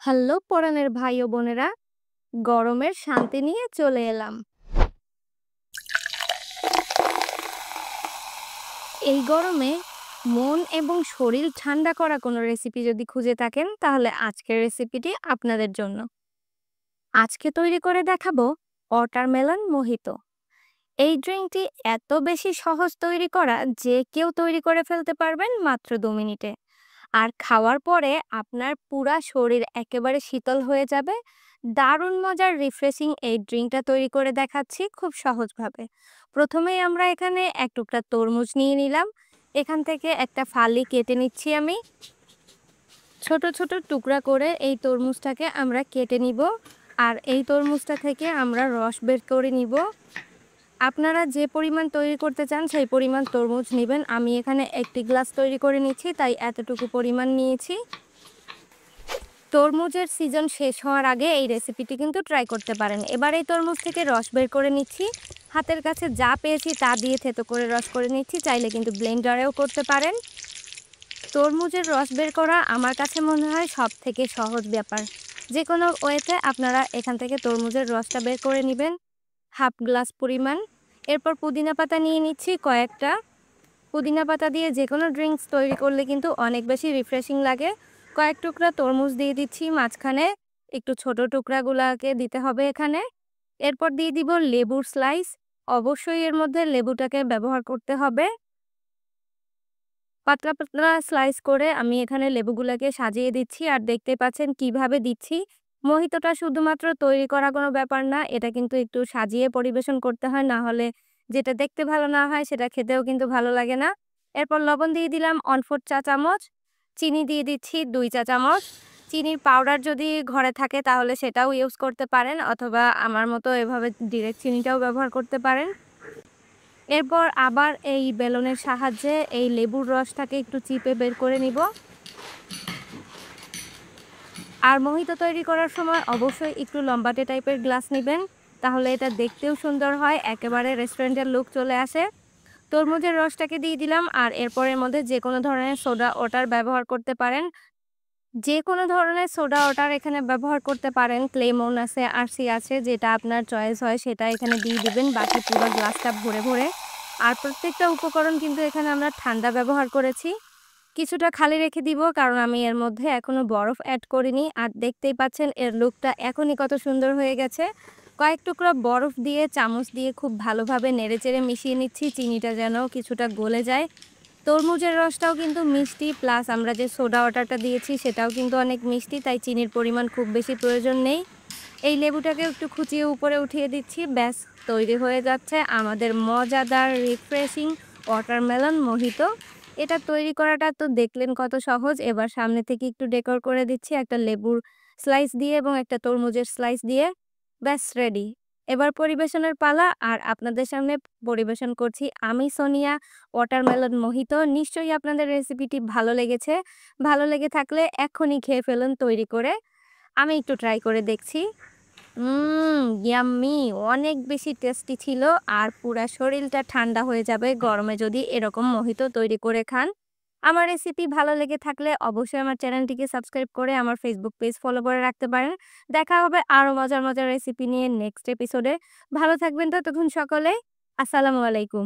Hello পরাণের ভাই ও বোনেরা, গরমের শান্তি নিয়ে চলে এলাম। এই গরমে মন এবং শরীর ঠান্ডা করা কোনো রেসিপি যদি খুঁজে থাকেন তাহলে আজকের রেসিপিটি আপনাদের জন্য। আজকে তৈরি করে দেখাবো ওয়াটারমেলন মোহিতো। এই ড্রিঙ্কটি এত বেশি সহজ তৈরি করা যে কেউ তৈরি করে ফেলতে পারবেন মাত্র 2 মিনিটে। আর খাওয়ার পরে আপনার পুরা শরীর একেবারে শীতল হয়ে যাবে। দারুণ মজার রিফ্রেশিং এই ড্রিঙ্কটা তৈরি করে দেখাচ্ছি খুব সহজভাবে। প্রথমেই আমরা এখানে এক টুকরা তরমুজ নিয়ে নিলাম। এখান থেকে একটা ফালি কেটে নিচ্ছি আমি। ছোট ছোট টুকরা করে এই তরমুজটাকে আমরা কেটে নিব। আর এই তরমুজটা থেকে আমরা রস বের করে নিব। আপনারা যে পরিমাণ তৈরি করতে চান সেই পরিমাণ তরমুজ নেবেন। আমি এখানে একটি গ্লাস তৈরি করে নিচ্ছি, তাই এতটুকু পরিমাণ নিয়েছি। তরমুজের সিজন শেষ হওয়ার আগে এই রেসিপিটি কিন্তু ট্রাই করতে পারেন। এবার এই তরমুজ থেকে রস বের করে নিচ্ছি। হাতের কাছে যা পেয়েছি তা দিয়ে থেতো করে রস করে নিচ্ছি, চাইলে কিন্তু ব্লেন্ডারেও করতে পারেন। তরমুজের রস বের করা আমার কাছে মনে হয় সব থেকে সহজ ব্যাপার। যে কোনো ওয়েতে আপনারা এখান থেকে তরমুজের রসটা বের করে নেবেন, হাফ গ্লাস পরিমাণ। এরপর পুদিনা পাতা নিয়ে নিচ্ছি কয়েকটা। পুদিনা পাতা দিয়ে যে কোনো ড্রিঙ্কস তৈরি করলে কিন্তু অনেক বেশি রিফ্রেশিং লাগে। কয়েক টুকরা তরমুজ দিয়ে দিচ্ছি মাঝখানে, একটু ছোট টুকরাগুলোকে দিতে হবে এখানে। এরপর দিয়ে দিব লেবুর স্লাইস। অবশ্যই এর মধ্যে লেবুটাকে ব্যবহার করতে হবে। পাতলা পাতলা স্লাইস করে আমি এখানে লেবুগুলোকে সাজিয়ে দিচ্ছি, আর দেখতে পাচ্ছেন কিভাবে দিচ্ছি। মোহিতোটা শুধুমাত্র তৈরি করা কোনো ব্যাপার না, এটা কিন্তু একটু সাজিয়ে পরিবেশন করতে হয়, না হলে যেটা দেখতে ভালো না হয় সেটা খেতেও কিন্তু ভালো লাগে না। এরপর লবণ দিয়ে দিলাম 1/4 চা চামচ, চিনি দিয়ে দিচ্ছি 2 চা চামচ। চিনির পাউডার যদি ঘরে থাকে তাহলে সেটাও ইউজ করতে পারেন, অথবা আমার মতো এভাবে ডিরেক্ট চিনিটাও ব্যবহার করতে পারেন। এরপর আবার এই বেলনের সাহায্যে এই লেবুর রসটাকে একটু চিপে বের করে নিব। আর মোহিতো তৈরি করার সময় অবশ্যই একটু লম্বাটে টাইপের গ্লাস নেবেন, তাহলে এটা দেখতেও সুন্দর হয়, একেবারে রেস্টুরেন্টের লুক চলে আসে। তরমুজের রসটাকে দিয়ে দিলাম, আর এরপর এর মধ্যে যে কোনো ধরনের সোডা ওয়াটার ব্যবহার করতে পারেন। যে কোনো ধরনের সোডা ওয়াটার এখানে ব্যবহার করতে পারেন। ক্লেমন আছে, আরসি আছে, যেটা আপনার চয়েস হয় সেটা এখানে দিয়ে দিবেন, বাকি পুরো গ্লাসটা ভরে ভরে। আর প্রত্যেকটা উপকরণ কিন্তু এখানে আমরা ঠান্ডা ব্যবহার করেছি। কিছুটা খালি রেখে দিব, কারণ আমি এর মধ্যে এখনো বরফ অ্যাড করিনি। আর দেখতেই পাচ্ছেন এর লুকটা এখনই কত সুন্দর হয়ে গেছে। কয়েক টুকরা বরফ দিয়ে চামচ দিয়ে খুব ভালোভাবে নেড়েচেড়ে মিশিয়ে নিচ্ছি, চিনিটা যেন কিছুটা গলে যায়। তরমুজের রসটাও কিন্তু মিষ্টি, প্লাস আমরা যে সোডা ওয়াটারটা দিয়েছি সেটাও কিন্তু অনেক মিষ্টি, তাই চিনির পরিমাণ খুব বেশি প্রয়োজন নেই। এই লেবুটাকে একটু খুঁচিয়ে উপরে উঠিয়ে দিচ্ছি, ব্যাস তৈরি হয়ে যাচ্ছে আমাদের মজাদার রিফ্রেশিং ওয়াটারমেলন মোহিতো। এটা তৈরি করাটা তো দেখলেন কত সহজ। এবার সামনে থেকে একটু ডেকোর করে দিচ্ছি একটা লেবুর স্লাইস দিয়ে এবং একটা তরমুজের স্লাইস দিয়ে। ব্যাস রেডি। এবার পরিবেশনের পালা, আর আপনাদের সামনে পরিবেশন করছি আমি সোনিয়া ওয়াটারমেলন মোহিতো। নিশ্চয়ই আপনাদের রেসিপিটি ভালো লেগেছে। ভালো লেগে থাকলে এক্ষুনি খেয়ে ফেলুন তৈরি করে। আমি একটু ট্রাই করে দেখছি। ইয়াম্মি! অনেক বেশি টেস্টি ছিল, আর পুরা শরীরটা ঠান্ডা হয়ে যাবে গরমে যদি এরকম মোহিতো তৈরি করে খান। আমার রেসিপি ভালো লেগে থাকলে অবশ্যই আমার চ্যানেলটিকে সাবস্ক্রাইব করে আমার ফেসবুক পেজ ফলো করে রাখতে পারেন। দেখা হবে আরো মজার মজার রেসিপি নিয়ে নেক্সট এপিসোডে। ভালো থাকবেন ততক্ষণ সকলে। আসসালামু আলাইকুম।